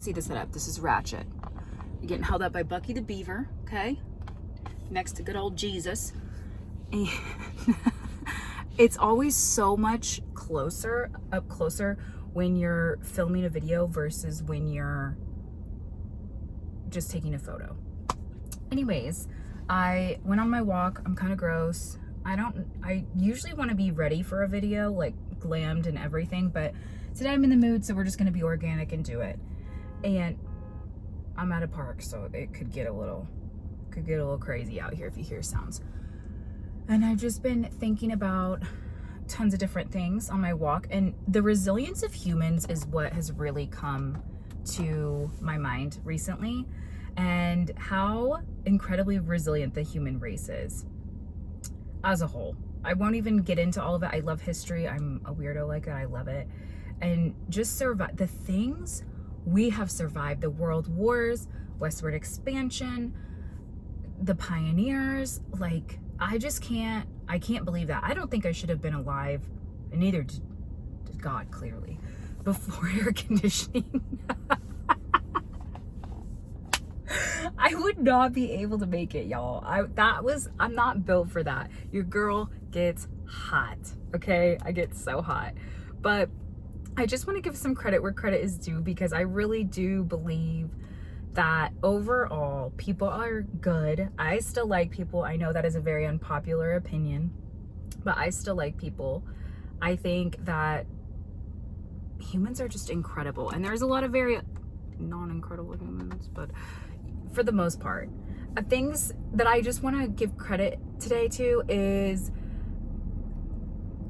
See the setup. This is Ratchet. You're getting held up by Bucky the Beaver, okay? Next to good old Jesus. And it's always so much up closer when you're filming a video versus when you're just taking a photo. Anyways, I went on my walk. I'm kind of gross. I usually want to be ready for a video, like glammed and everything, but today I'm in the mood, so we're just going to be organic and do it. And I'm at a park, so it could get a little crazy out here if you hear sounds. And I've just been thinking about tons of different things on my walk, and the resilience of humans is what has really come to my mind recently, and how incredibly resilient the human race is as a whole. I won't even get into all of it. I love history. I'm a weirdo like that. I love it. And just survive the things we have survived, the world wars, westward expansion, the pioneers. Like, I can't believe that. I don't think I should have been alive, and neither did God, clearly, before air conditioning. I would not be able to make it, y'all. I'm not built for that. Your girl gets hot, okay? I get so hot. But I just want to give some credit where credit is due, because I really do believe that overall people are good. I still like people. I know that is a very unpopular opinion, but I still like people. I think that humans are just incredible, and there's a lot of very non-incredible humans, but for the most part, things that I just want to give credit today to is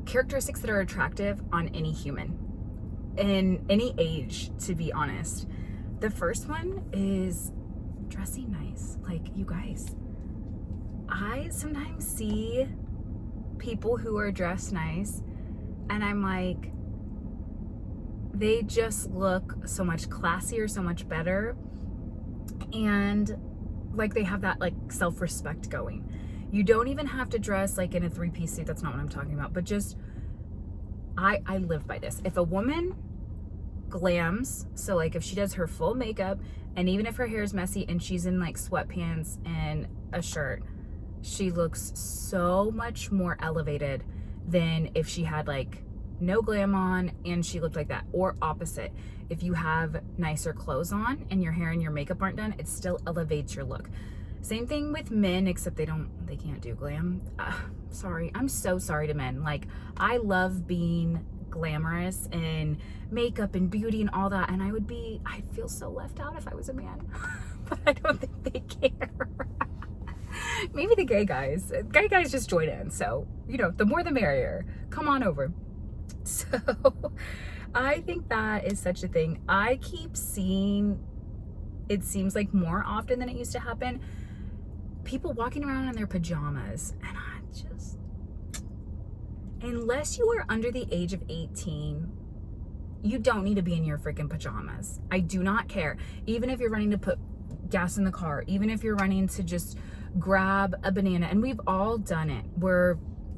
characteristics that are attractive on any human in any age, to be honest. The first one is dressing nice. Like, you guys, I sometimes see people who are dressed nice, and I'm like, they just look so much classier, so much better, and like they have that like self-respect going. You don't even have to dress like in a three-piece suit. That's not what I'm talking about, but just I live by this. If a woman glams, so like if she does her full makeup, and even if her hair is messy and she's in like sweatpants and a shirt, she looks so much more elevated than if she had like no glam on and she looked like that. Or opposite, if you have nicer clothes on and your hair and your makeup aren't done, it still elevates your look. Same thing with men, except they can't do glam. Sorry, I'm so sorry to men. Like, I love being glamorous and makeup and beauty and all that, and I'd feel so left out if I was a man. But I don't think they care. Maybe the gay guys just join in, so the more the merrier. Come on over. So I think that is such a thing. I keep seeing, it seems like more often than it used to happen, people walking around in their pajamas, and unless you are under the age of 18, you don't need to be in your freaking pajamas. I do not care. Even if you're running to put gas in the car, even if you're running to just grab a banana, and we've all done it.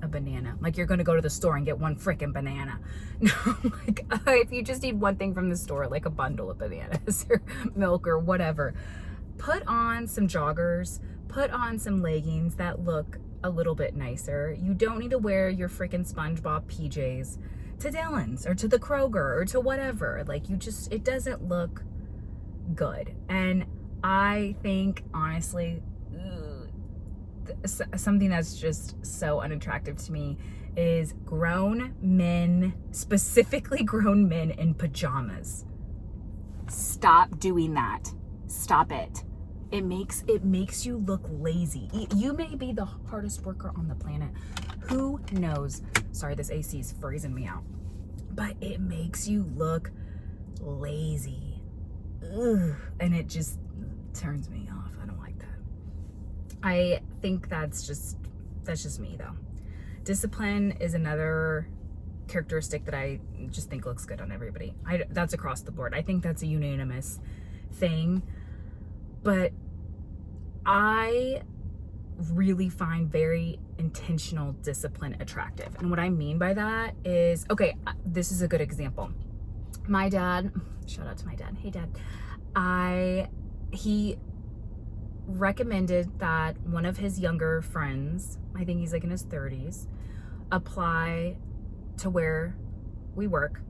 A banana, like you're gonna go to the store and get one freaking banana. No, like if you just need one thing from the store, like a bundle of bananas or milk or whatever, put on some joggers, put on some leggings that look a little bit nicer. You don't need to wear your freaking SpongeBob PJs to Dylan's or to the Kroger or to whatever. Like, it doesn't look good. And I think, honestly, something that's just so unattractive to me is grown men, specifically grown men in pajamas. Stop doing that. Stop it. It makes you look lazy. You may be the hardest worker on the planet. Who knows? Sorry, this AC is freezing me out. But it makes you look lazy. Ugh. And it just turns me off. I don't like that. I think that's just me, though. Discipline is another characteristic that I just think looks good on everybody. That's across the board. I think that's a unanimous thing. But I really find very intentional discipline attractive. And what I mean by that is, okay, this is a good example. My dad, shout out to my dad. Hey, Dad. He recommended that one of his younger friends, I think he's like in his 30s, apply to where we work,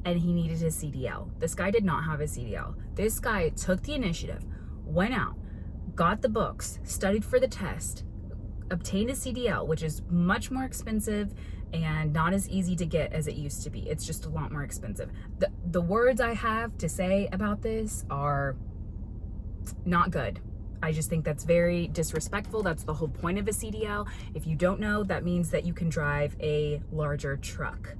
and he needed his CDL. This guy did not have his CDL. This guy took the initiative, went out, got the books, studied for the test, obtained a CDL, which is much more expensive and not as easy to get as it used to be. It's just a lot more expensive. The words I have to say about this are not good. I just think that's very disrespectful. That's the whole point of a CDL. If you don't know, that means that you can drive a larger truck.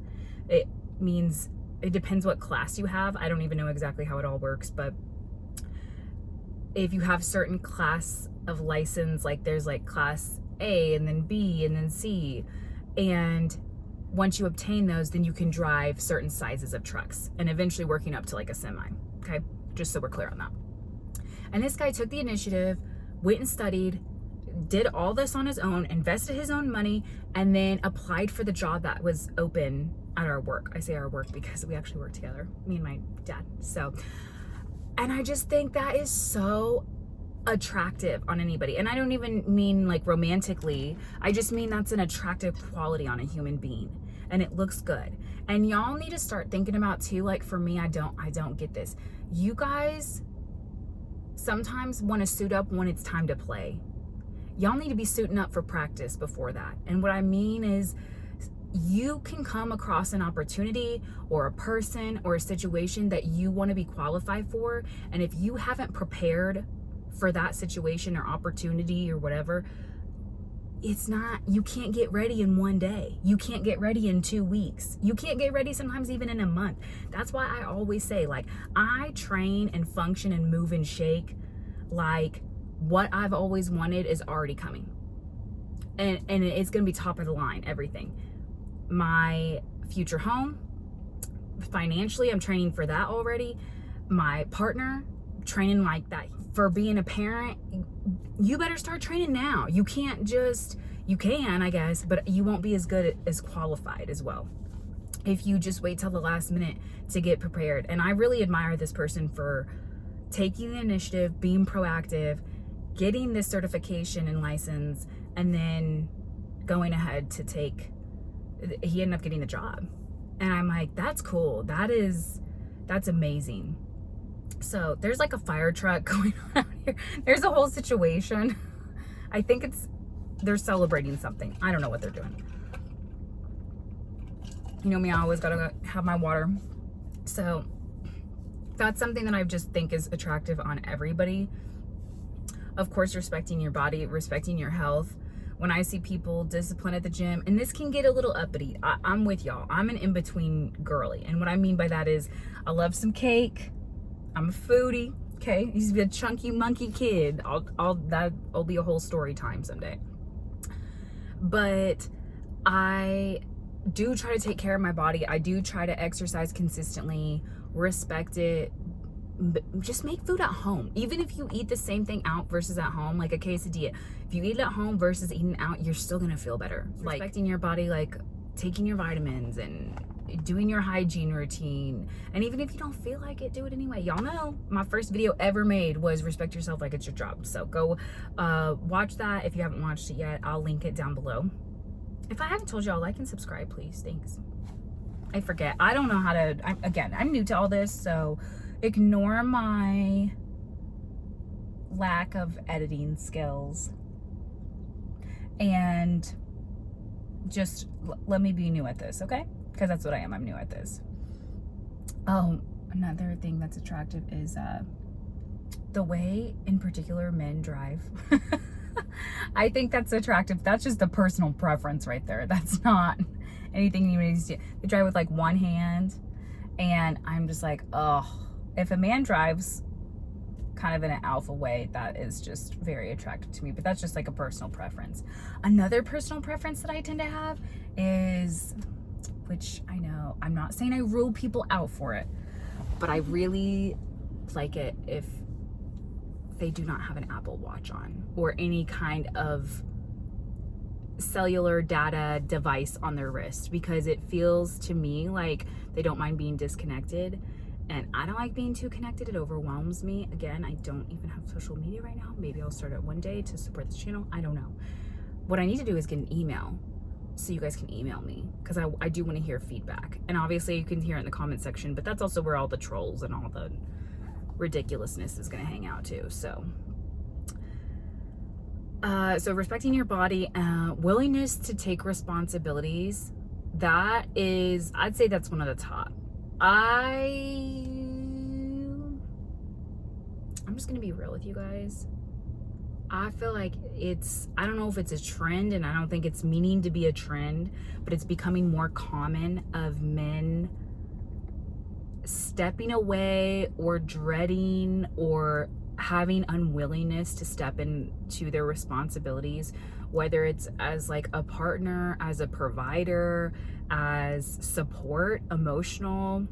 It means, it depends what class you have. I don't even know exactly how it all works, but if you have certain class of license, like there's like class A and then B and then C, and once you obtain those, then you can drive certain sizes of trucks and eventually working up to like a semi, okay? Just so we're clear on that. And this guy took the initiative, went and studied, did all this on his own, invested his own money, and then applied for the job that was open at our work. I say our work because we actually work together, me and my dad. So, and I just think that is so attractive on anybody. And I don't even mean like romantically. I just mean that's an attractive quality on a human being. And it looks good. And y'all need to start thinking about too, like for me, I don't get this. You guys sometimes want to suit up when it's time to play. Y'all need to be suiting up for practice before that. And what I mean is, you can come across an opportunity or a person or a situation that you want to be qualified for. And if you haven't prepared for that situation or opportunity or whatever, it's not, you can't get ready in one day. You can't get ready in 2 weeks. You can't get ready sometimes even in a month. That's why I always say, like, I train and function and move and shake like what I've always wanted is already coming. And it's going to be top of the line, everything. My future home, financially, I'm training for that already. My partner, training like that. For being a parent, you better start training now. You can't just, you can, I guess, but you won't be as good as qualified as well if you just wait till the last minute to get prepared. And I really admire this person for taking the initiative, being proactive, getting this certification and license, and then going ahead to take, he ended up getting the job. And I'm like, that's cool. That's amazing. So there's like a fire truck going on out here. There's a whole situation. I think they're celebrating something. I don't know what they're doing. You know me, I always gotta have my water. So that's something that I just think is attractive on everybody. Of course, respecting your body, respecting your health. When I see people disciplined at the gym, and this can get a little uppity, I'm with y'all. I'm an in-between girly. And what I mean by that is I love some cake. I'm a foodie, okay? Used to be a chunky monkey kid. That'll be a whole story time someday. But I do try to take care of my body. I do try to exercise consistently, respect it. Just make food at home. Even if you eat the same thing out versus at home, like a quesadilla. If you eat at home versus eating out, you're still gonna feel better. Like respecting your body, like taking your vitamins and doing your hygiene routine. And even if you don't feel like it, do it anyway. Y'all know my first video ever made was respect yourself like it's your job. So go watch that if you haven't watched it yet. I'll link it down below. If I haven't told y'all, like and subscribe, please. Thanks. I forget. I don't know how to, I'm new to all this, so ignore my lack of editing skills and just let me be new at this, okay? Because that's what I am. I'm new at this. Oh, another thing that's attractive is the way, in particular, men drive. I think that's attractive. That's just a personal preference right there. That's not anything you need to do. They drive with like one hand, and I'm just like, oh, if a man drives kind of in an alpha way, that is just very attractive to me. But that's just like a personal preference. Another personal preference that I tend to have is, which I know, I'm not saying I rule people out for it, but I really like it if they do not have an Apple Watch on or any kind of cellular data device on their wrist, because it feels to me like they don't mind being disconnected. And I don't like being too connected. It overwhelms me. Again, I don't even have social media right now. Maybe I'll start it one day to support this channel. I don't know. What I need to do is get an email so you guys can email me, because I do want to hear feedback. And obviously you can hear it in the comment section, but that's also where all the trolls and all the ridiculousness is going to hang out too. So respecting your body, willingness to take responsibilities, that is, I'd say that's one of the top. I'm just gonna be real with you guys. I feel like I don't know if it's a trend, and I don't think it's meaning to be a trend, but it's becoming more common of men stepping away or dreading or having unwillingness to step into their responsibilities, whether it's as like a partner, as a provider, as support, emotional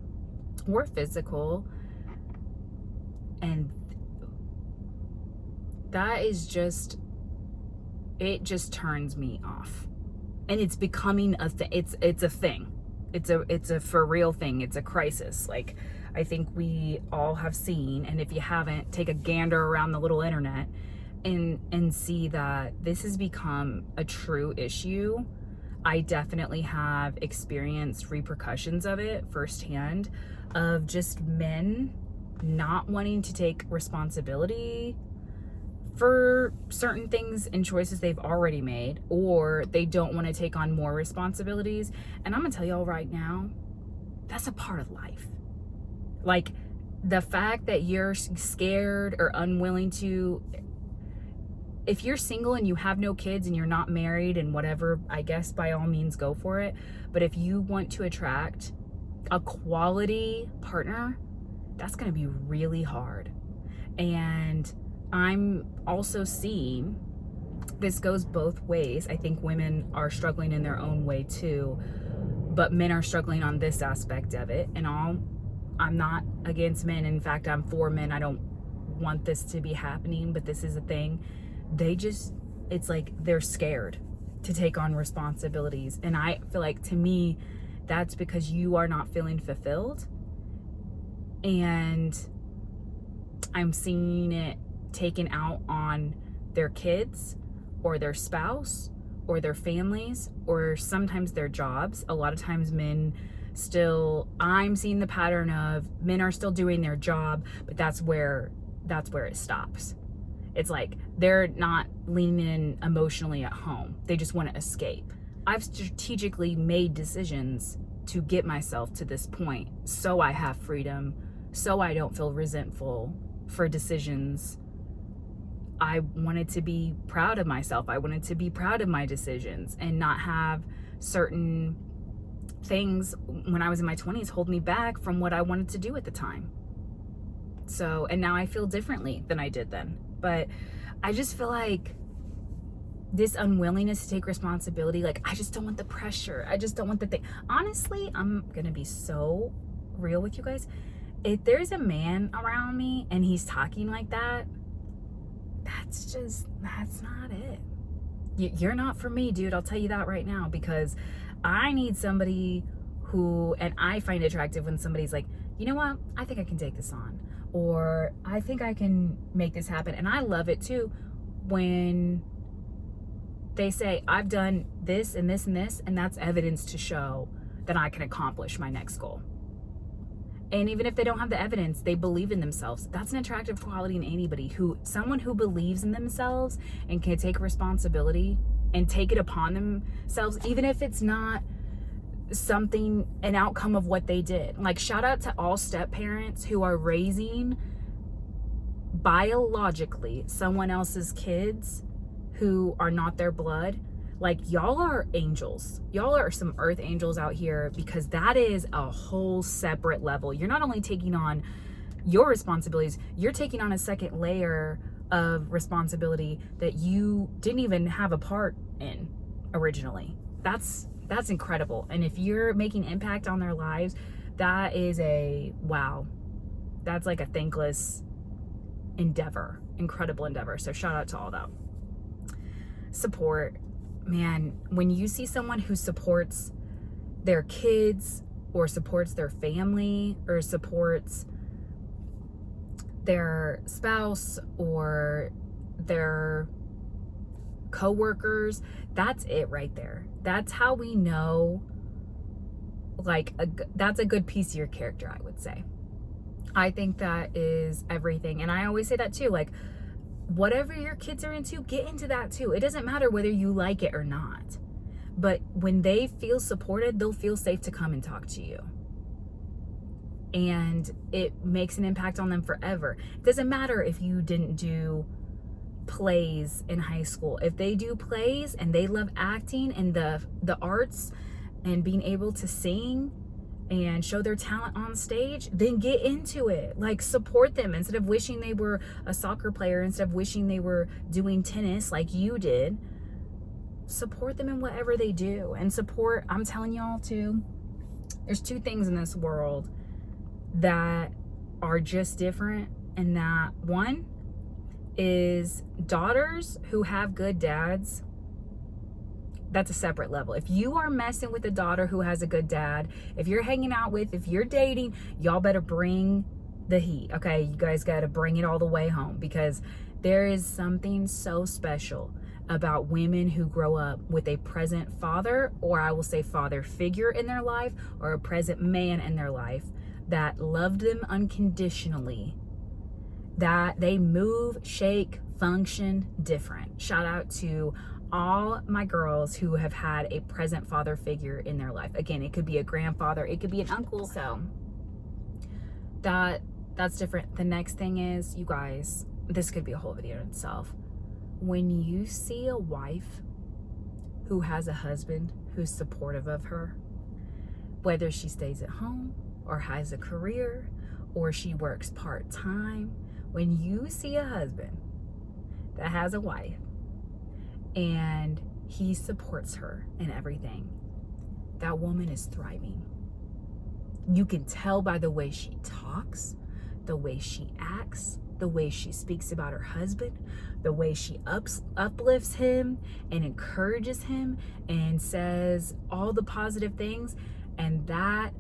or physical. And that is just, it just turns me off. And it's becoming a thing. It's a thing. It's a for real thing. It's a crisis. Like, I think we all have seen, and if you haven't, take a gander around the little internet and see that this has become a true issue. I definitely have experienced repercussions of it firsthand, of just men not wanting to take responsibility for certain things and choices they've already made, or they don't want to take on more responsibilities. And I'm gonna tell y'all right now, that's a part of life. Like, the fact that you're scared or unwilling to, if you're single and you have no kids and you're not married and whatever, I guess by all means go for it. But if you want to attract a quality partner, that's gonna be really hard. And I'm also seeing this goes both ways. I think women are struggling in their own way too, but men are struggling on this aspect of it. And I'm not against men. In fact, I'm for men. I don't want this to be happening, but this is a thing. It's like they're scared to take on responsibilities. And I feel like, to me, that's because you are not feeling fulfilled. And I'm seeing it taken out on their kids or their spouse or their families, or sometimes their jobs. A lot of times I'm seeing the pattern of men are still doing their job, but that's where it stops. It's like they're not leaning in emotionally at home. They just want to escape. I've strategically made decisions to get myself to this point so I have freedom, so I don't feel resentful for decisions. I wanted to be proud of myself. I wanted to be proud of my decisions and not have certain things when I was in my 20s hold me back from what I wanted to do at the time. So, and now I feel differently than I did then. But I just feel like this unwillingness to take responsibility, like, I just don't want the pressure. I just don't want the thing. Honestly, I'm gonna be so real with you guys. If there's a man around me and he's talking like that, that's not it. You're not for me, dude. I'll tell you that right now, because I need somebody who, and I find it attractive when somebody's like, you know what? I think I can take this on, or I think I can make this happen. And I love it too when they say, I've done this and this and this, and that's evidence to show that I can accomplish my next goal. And even if they don't have the evidence, they believe in themselves. That's an attractive quality in anybody. Someone who believes in themselves and can take responsibility and take it upon themselves, even if it's not an outcome of what they did. Like, shout out to all step parents who are raising biologically someone else's kids who are not their blood. Like, y'all are angels. Y'all are some earth angels out here, because that is a whole separate level. You're not only taking on your responsibilities, you're taking on a second layer of responsibility that you didn't even have a part in originally. That's incredible. And if you're making impact on their lives, that is wow. That's like a thankless endeavor, incredible endeavor. So shout out to all that. Support. Man, when you see someone who supports their kids, or supports their family or supports their spouse or their co-workers, that's it right there. That's how we know, like, that's a good piece of your character, I would say. I think that is everything. And I always say that too, like, whatever your kids are into, get into that too. It doesn't matter whether you like it or not. But when they feel supported, they'll feel safe to come and talk to you. And it makes an impact on them forever. It doesn't matter if you didn't do plays in high school. If they do plays and they love acting and the arts and being able to sing and show their talent on stage, then get into it. Like, support them instead of wishing they were a soccer player, instead of wishing they were doing tennis like you did. Support them in whatever they do. And support, I'm telling y'all too, there's two things in this world that are just different. And that one is daughters who have good dads. That's a separate level. If you are messing with a daughter who has a good dad, if you're hanging out with, if you're dating, y'all better bring the heat, okay? You guys got to bring it all the way home, because there is something so special about women who grow up with a present father, or I will say father figure in their life, or a present man in their life that loved them unconditionally, that they move, shake, function different. Shout out to all my girls who have had a present father figure in their life. Again, it could be a grandfather, it could be an uncle. So that's different. The next thing is, you guys, this could be a whole video in itself. When you see a wife who has a husband who's supportive of her, whether she stays at home or has a career or she works part-time, when you see a husband that has a wife and he supports her in everything, that woman is thriving. You can tell by the way she talks, the way she acts, the way she speaks about her husband, the way she uplifts him and encourages him and says all the positive things. And that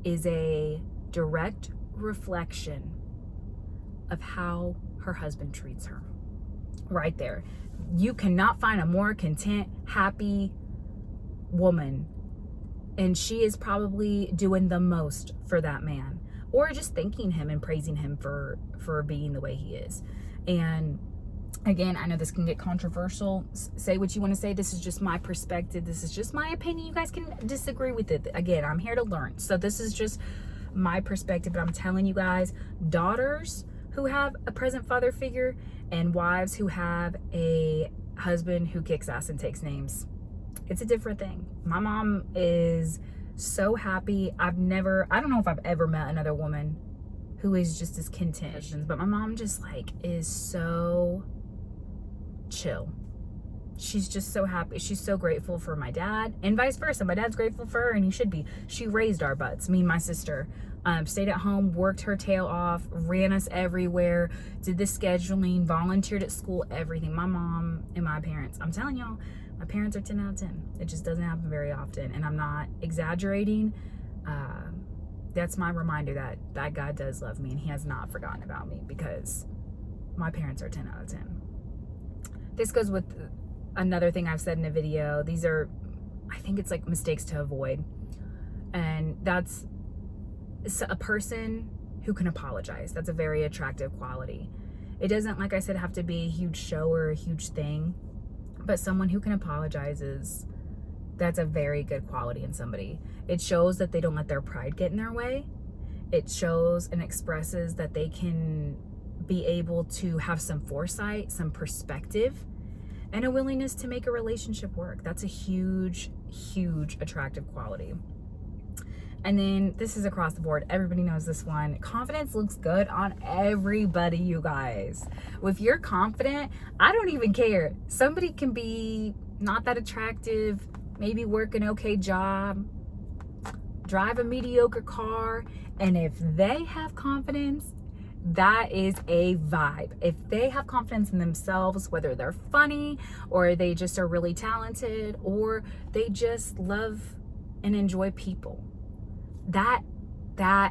is a direct reflection of how her husband treats her. Right there. You cannot find a more content, happy woman. And she is probably doing the most for that man, or just thanking him and praising him for being the way he is. And again, I know this can get controversial. Say what you want to say. This is just my perspective. This is just my opinion. You guys can disagree with it. Again, I'm here to learn. So this is just my perspective. But I'm telling you guys, daughters who have a present father figure and wives who have a husband who kicks ass and takes names, it's a different thing. My mom is so happy. I don't know if I've ever met another woman who is just as content, but my mom just like is so chill. She's just so happy. She's so grateful for my dad, and vice versa. My dad's grateful for her, and he should be. She raised our butts, me and my sister. Stayed at home, worked her tail off, ran us everywhere, did the scheduling, volunteered at school, everything. My mom and my parents, I'm telling y'all, my parents are 10 out of 10. It just doesn't happen very often, and I'm not exaggerating. That's my reminder that God does love me, and he has not forgotten about me, because my parents are 10 out of 10. This goes with another thing I've said in a video. These are, I think it's like mistakes to avoid. And that's a person who can apologize. That's a very attractive quality. It doesn't, like I said, have to be a huge show or a huge thing, but someone who can apologize that's a very good quality in somebody. It shows that they don't let their pride get in their way. It shows and expresses that they can be able to have some foresight, some perspective, and a willingness to make a relationship work. That's a huge, huge attractive quality. And then this is across the board. Everybody knows this one. Confidence looks good on everybody, you guys. If you're confident, I don't even care. Somebody can be not that attractive, maybe work an okay job, drive a mediocre car, and if they have confidence, that is a vibe. If they have confidence in themselves, whether they're funny or they just are really talented or they just love and enjoy people, that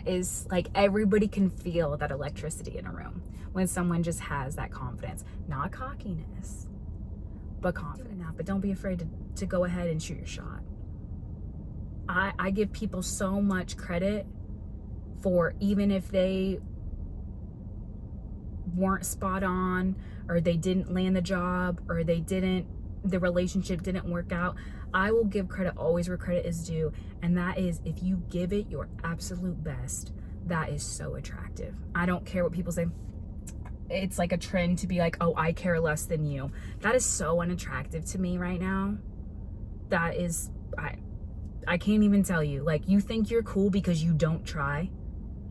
is like, everybody can feel that electricity in a room when someone just has that confidence, not cockiness, but confidence. But don't be afraid to go ahead and shoot your shot. I give people so much credit for, even if they weren't spot on, or they didn't land the job, or the relationship didn't work out, I will give credit always where credit is due. And that is, if you give it your absolute best, that is so attractive. I don't care what people say. It's like a trend to be like, oh, I care less than you. That is so unattractive to me right now. That is, I can't even tell you. Like, you think you're cool because you don't try.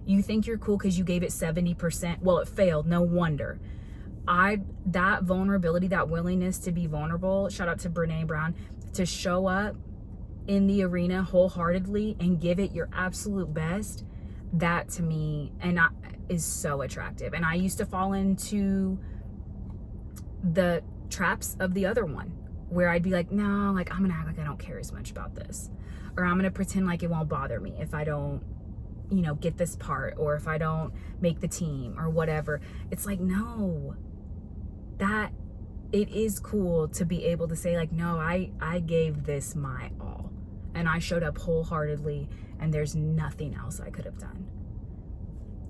You think you're cool because you gave it 70%. Well, it failed. No wonder. That vulnerability, that willingness to be vulnerable, shout out to Brene Brown, to show up in the arena wholeheartedly and give it your absolute best, that to me is so attractive. And I used to fall into the traps of the other one, where I'd be like, no, like, I'm gonna act like I don't care as much about this, or I'm gonna pretend like it won't bother me if I don't, get this part, or if I don't make the team or whatever. It's like, no, that it is cool to be able to say like, no, I gave this my all and I showed up wholeheartedly, and there's nothing else I could have done.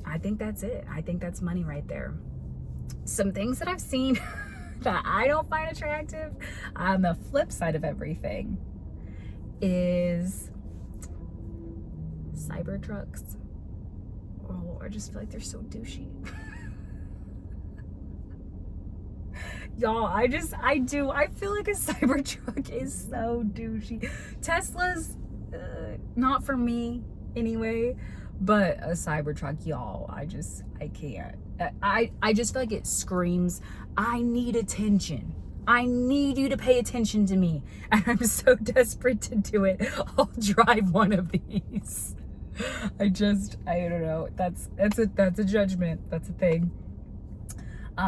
I think that's it. I think that's money right there. Some things that I've seen that I don't find attractive on the flip side of everything is cyber trucks. Oh, I just feel like they're so douchey. Y'all, I feel like a Cybertruck is so douchey. Tesla's not for me anyway, but a Cybertruck, y'all, I can't. I just feel like it screams, I need attention. I need you to pay attention to me. And I'm so desperate to do it. I'll drive one of these. I don't know. That's a judgment. That's a thing.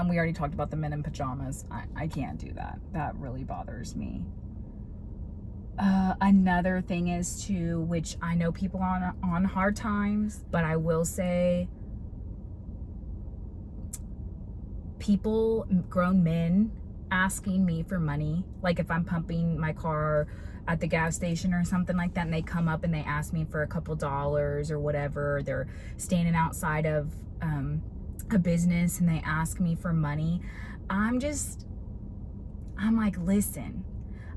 We already talked about the men in pajamas. I can't do that. That really bothers me. Another thing is too, which I know people on hard times, but I will say, people, grown men, asking me for money, like if I'm pumping my car at the gas station or something like that, and they come up and they ask me for a couple dollars or whatever. They're standing outside of a business and they ask me for money. I'm like, listen,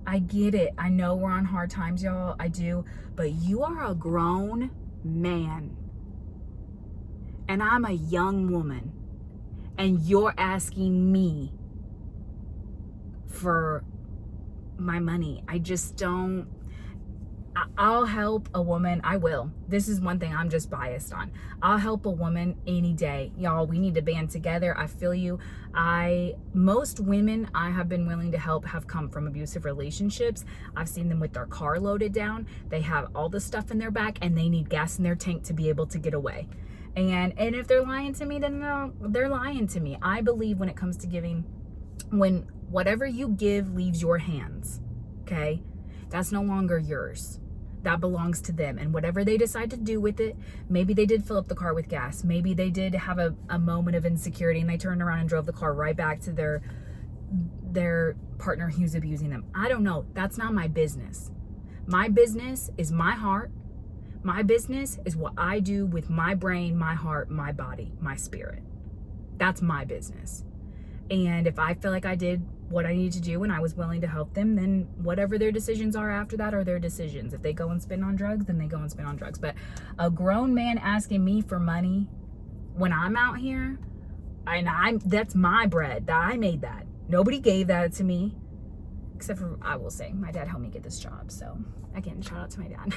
I get it. I know we're on hard times, y'all. I do. But you are a grown man and I'm a young woman, and you're asking me for my money. I just don't. I'll help a woman. I will. This is one thing I'm just biased on. I'll help a woman any day. Y'all, we need to band together. I feel you. Most women I have been willing to help have come from abusive relationships. I've seen them with their car loaded down. They have all the stuff in their back and they need gas in their tank to be able to get away. And if they're lying to me, then they're lying to me. I believe when it comes to giving, when whatever you give leaves your hands, okay, that's no longer yours. That belongs to them, and whatever they decide to do with it, maybe they did fill up the car with gas, maybe they did have a moment of insecurity and they turned around and drove the car right back to their partner who's abusing them. I don't know. That's not my business. My business is my heart. My business is what I do with my brain, my heart, my body, my spirit. That's my business. And if I feel like I did what I need to do and I was willing to help them, then whatever their decisions are after that are their decisions. If they go and spend on drugs, then they go and spend on drugs. But a grown man asking me for money when I'm out here, and that's my bread. That I made that. Nobody gave that to me. Except for, I will say, my dad helped me get this job. So again, shout out to my dad.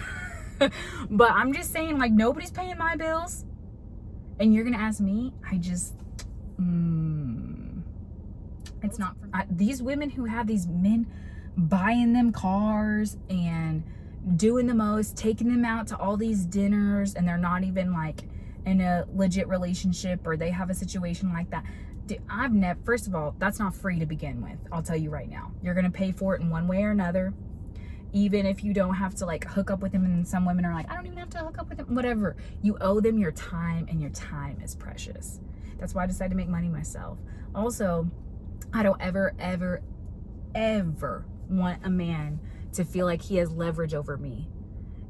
But I'm just saying, like, nobody's paying my bills. And you're gonna ask me? It's not for these women who have these men buying them cars and doing the most, taking them out to all these dinners, and they're not even like in a legit relationship, or they have a situation like that. First of all, that's not free to begin with. I'll tell you right now. You're going to pay for it in one way or another. even if you don't have to like hook up with them. And some women are like, I don't even have to hook up with them, whatever. You owe them your time, and your time is precious. That's why I decided to make money myself. Also, I don't ever want a man to feel like he has leverage over me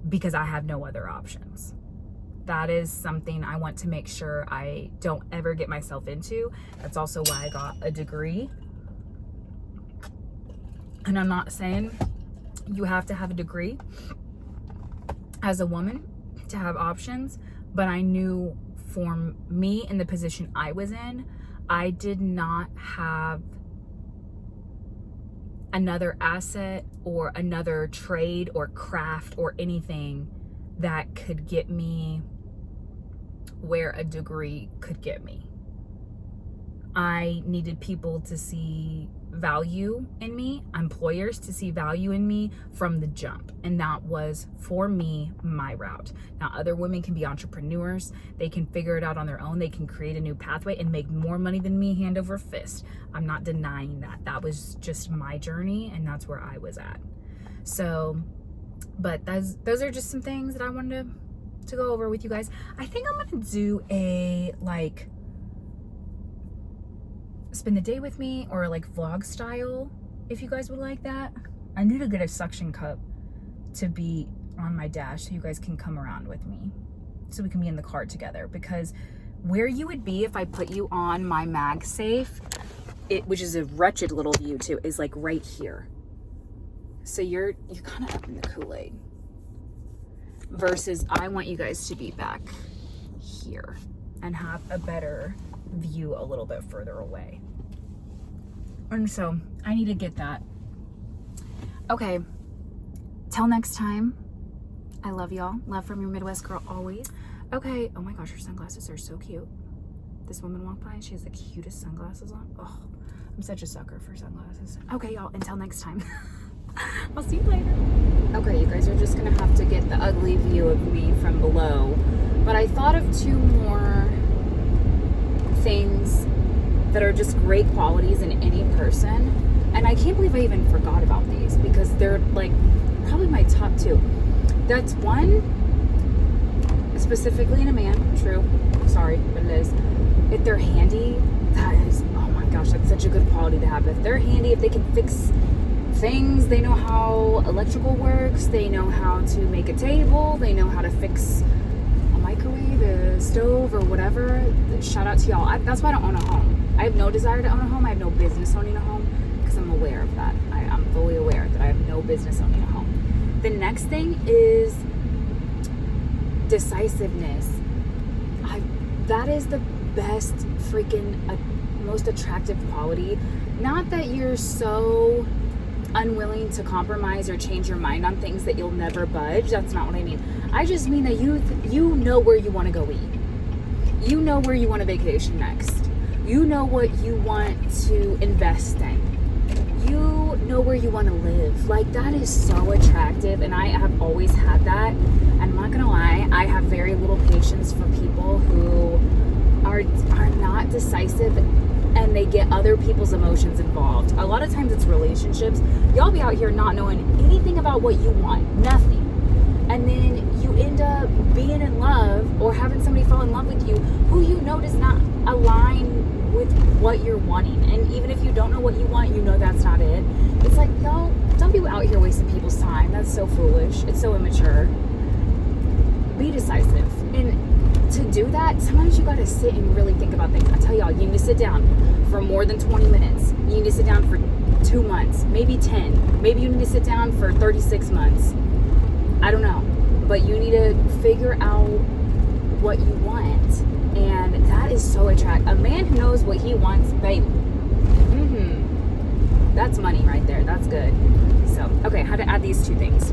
because I have no other options. That is something I want to make sure I don't ever get myself into. That's also why I got a degree. And I'm not saying you have to have a degree as a woman to have options, but I knew for me in the position I was in, I did not have another asset or another trade or craft or anything that could get me where a degree could get me. I needed people to see value in me, employers to see value in me from the jump. And that was, for me, my route. Now, other women can be entrepreneurs. They can figure it out on their own. They can create a new pathway and make more money than me hand over fist. I'm not denying that. That was just my journey, and that's where I was at. So, but those are just some things that I wanted to go over with you guys. I think I'm gonna do a like spend the day with me or like vlog style if you guys would like that. I need to get a suction cup to be on my dash so you guys can come around with me, so we can be in the car together, because where you would be if I put you on my MagSafe, which is a wretched little view too, is like right here. So you're kind of up in the Kool-Aid, versus I want you guys to be back here and have a better view a little bit further away. And so I need to get that. Okay, till next time, I love y'all. Love from your Midwest girl always. Okay, oh my gosh, her sunglasses are so cute. This woman walked by and she has the cutest sunglasses on. Oh, I'm such a sucker for sunglasses. Okay, y'all, until next time. I'll see you later. Okay, you guys are just gonna have to get the ugly view of me from below. But I thought of two more things that are just great qualities in any person. And I can't believe I even forgot about these, because they're like probably my top two. That's one, specifically in a man, true, sorry, but it is. If they're handy, that is, oh my gosh, that's such a good quality to have. If they're handy, if they can fix things, they know how electrical works, they know how to make a table, they know how to fix a microwave, a stove, or whatever. Shout out to y'all. That's why I don't own a home. I have no desire to own a home. I have no business owning a home, because I'm aware of that. I'm fully aware that I have no business owning a home. The next thing is decisiveness. That is the best freaking most attractive quality. Not that you're so unwilling to compromise or change your mind on things that you'll never budge. That's not what I mean. I just mean that you know where you want to go eat. You know where you want to vacation next. You know what you want to invest in. You know where you want to live. Like, that is so attractive, and I have always had that. And I'm not gonna lie, I have very little patience for people who are not decisive and they get other people's emotions involved. A lot of times it's relationships. Y'all be out here not knowing anything about what you want, nothing. And then you end up being in love or having somebody fall in love with you who you know does not align with what you're wanting. And even if you don't know what you want, you know that's not it. It's like, no, don't be out here wasting people's time. That's so foolish. It's so immature. Be decisive. And to do that, sometimes you gotta sit and really think about things. I tell y'all, you need to sit down for more than 20 minutes. You need to sit down for 2 months, maybe 10. Maybe you need to sit down for 36 months. I don't know. But you need to figure out what you want. And that is so attractive. A man who knows what he wants, baby. That's money right there. That's good. So, okay, how to add these two things.